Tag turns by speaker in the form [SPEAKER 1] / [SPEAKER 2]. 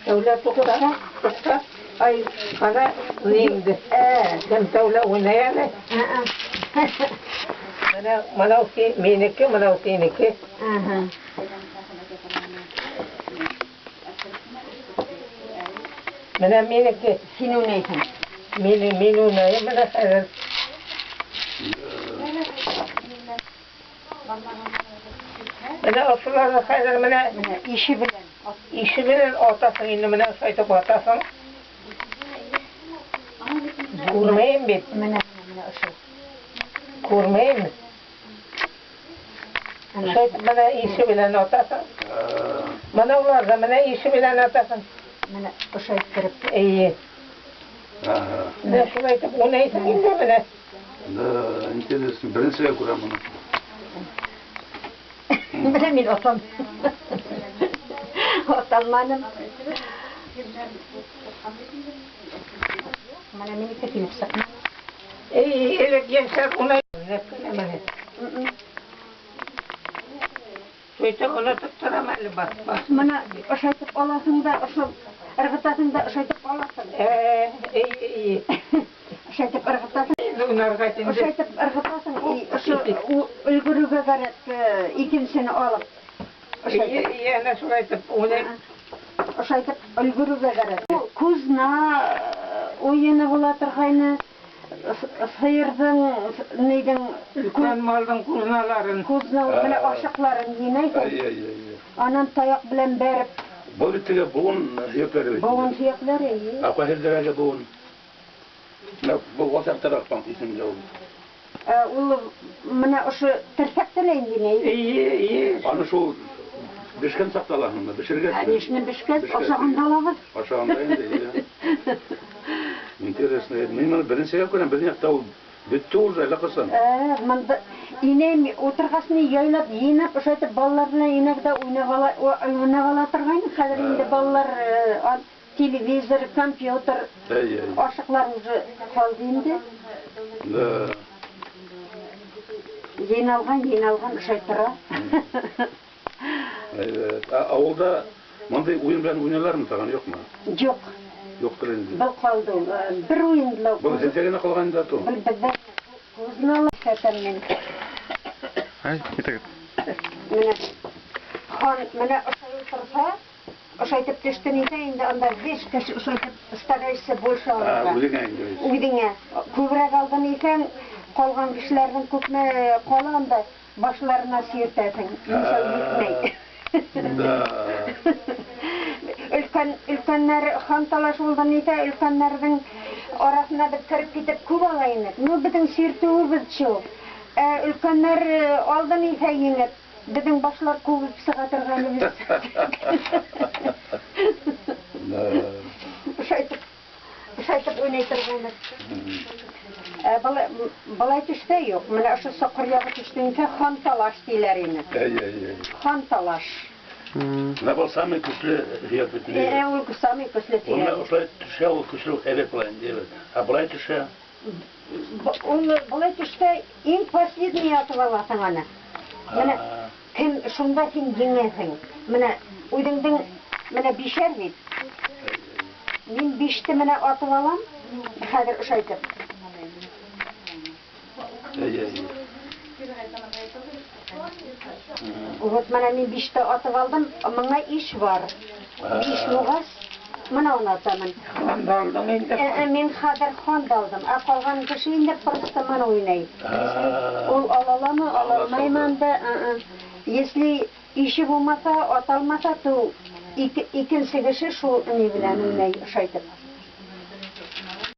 [SPEAKER 1] Tavla tukta. Ay, kana neydi? Sen tavla oynayana. Mana o ki meneki, mana o seneki. Mana meneki.
[SPEAKER 2] Sinu neysen?
[SPEAKER 1] Minu neye mana hayır. Mana asıllarda hayır mana
[SPEAKER 2] İşi bilen.
[SPEAKER 1] işi bilen ortasın indi mana saytıp ortasın. Kurmayın bir.
[SPEAKER 2] Mana
[SPEAKER 1] Kurmayın mı? Mana işi bilen ortasın. Mana ular da mana işi bilen ortasın.
[SPEAKER 2] Mana oşayıp kırıp.
[SPEAKER 1] İyi. Ne şuraydı bu neyse indi mana.
[SPEAKER 3] Da, интересно. Birinci kuram bunu.
[SPEAKER 2] Mana min otam. Otanmadım. Mana mini kesilip sakma.
[SPEAKER 1] İyi, öyle gençler ona ne söylemeli. Şöyle ona tutturamalı bak.
[SPEAKER 2] Mana oşayıp olasın da oşayıp ırgıtasın da oşayıp olasın.
[SPEAKER 1] İyi.
[SPEAKER 2] Oşayıp ırgıtasın.
[SPEAKER 1] Bunlar kaçındı.
[SPEAKER 2] Oşayıp ırgıtasın. Oşu ülgürüge garet ikincisini alıp.
[SPEAKER 1] İyi, ana şuraydı onu.
[SPEAKER 2] Oşayıp ülgürüge garet. Kuzna oyunu bulatırgayını sıyırdın neyden
[SPEAKER 1] Ülken maldan kuznaların.
[SPEAKER 2] kuzna bile aşıkların yineydi.
[SPEAKER 3] Ay.
[SPEAKER 2] Anan tayak bilen berip
[SPEAKER 3] Bu bittiğe boğun yapıyor.
[SPEAKER 2] boğun fiyakları iyi.
[SPEAKER 3] Akwa her derece boğun. Bu wasak taraftan isim yok.
[SPEAKER 2] Ulu mana oşu tersektileyin yiney.
[SPEAKER 1] İyi.
[SPEAKER 3] Ana şu Bişken saktalahında, bişirget.
[SPEAKER 2] Nişini bişkez aşağın dalağız.
[SPEAKER 3] Aşağında indi. Интересно. Мен birinci yapıyorum, birinci yaptı. Bitti уже, lakasın.
[SPEAKER 2] Manda iney oturgasını yaylap yinep oşayıp ballarına inek de oynavalatırgayını. Kadar indi ballar televizor, kompüter aşıklarımızı kaldı indi. Yenalgan oşaytıra.
[SPEAKER 3] Evet. Avulda mınday oyun bilen oynarlar mı tağın yok mu?
[SPEAKER 2] Yok.
[SPEAKER 3] Yoktur endi.
[SPEAKER 2] Bu kaldı. Bir oyundular.
[SPEAKER 3] Bu hezegene kalgan da to.
[SPEAKER 2] Bir bizde kuznalı zaten men.
[SPEAKER 4] Ay, git.
[SPEAKER 2] Mene oşayıp oşayıp düştüğünde indi anda 5 kişi oşayıp staraysa bolşa olur. Uydinge. Kübra kaldın isen kalgan kişilerden köpme kalanda başlarına siyirtesin. İnsan gitmey. Ülkenler hantalaş oldan ise ülkenlerden arasına da kırıp gidip kub alayınız. Ne bizim sirtuğumuz şu. Ülkenler aldan ise yinip. Bizim başlar kubup sıkatırganı biz. Şaytıp oynaytırganız. Balay tüşte yok. Mene şu sokur yağı tüştüğünse hantalaş dilerini. Hantalaş.
[SPEAKER 3] Ne bu sami küslü hiyat bitmiyor.
[SPEAKER 2] O sami küslü
[SPEAKER 3] Onu olay tüşe o küslü eve bulayın diyor. Ha bulay tüşe?
[SPEAKER 2] Balay tüşte en последний atıvalasın ana. Mene kim şunda kim dinlesin. Mene uydundun mene bişer bit. Min bişti mene atıvalam. Hadir uşaytıp. Вот mana men 5'te atıp aldım. Bana iş var. 5 nuğas. Mana onu ataman.
[SPEAKER 1] Kandaldım indi.
[SPEAKER 2] Men hadir kandaldım. Kalgan kişi indi просто mana oynay. Ol alalama alalmayman da. Если işi bulmasa atalmasa to ikinci kişi şu ne bilen oynay şaytıp.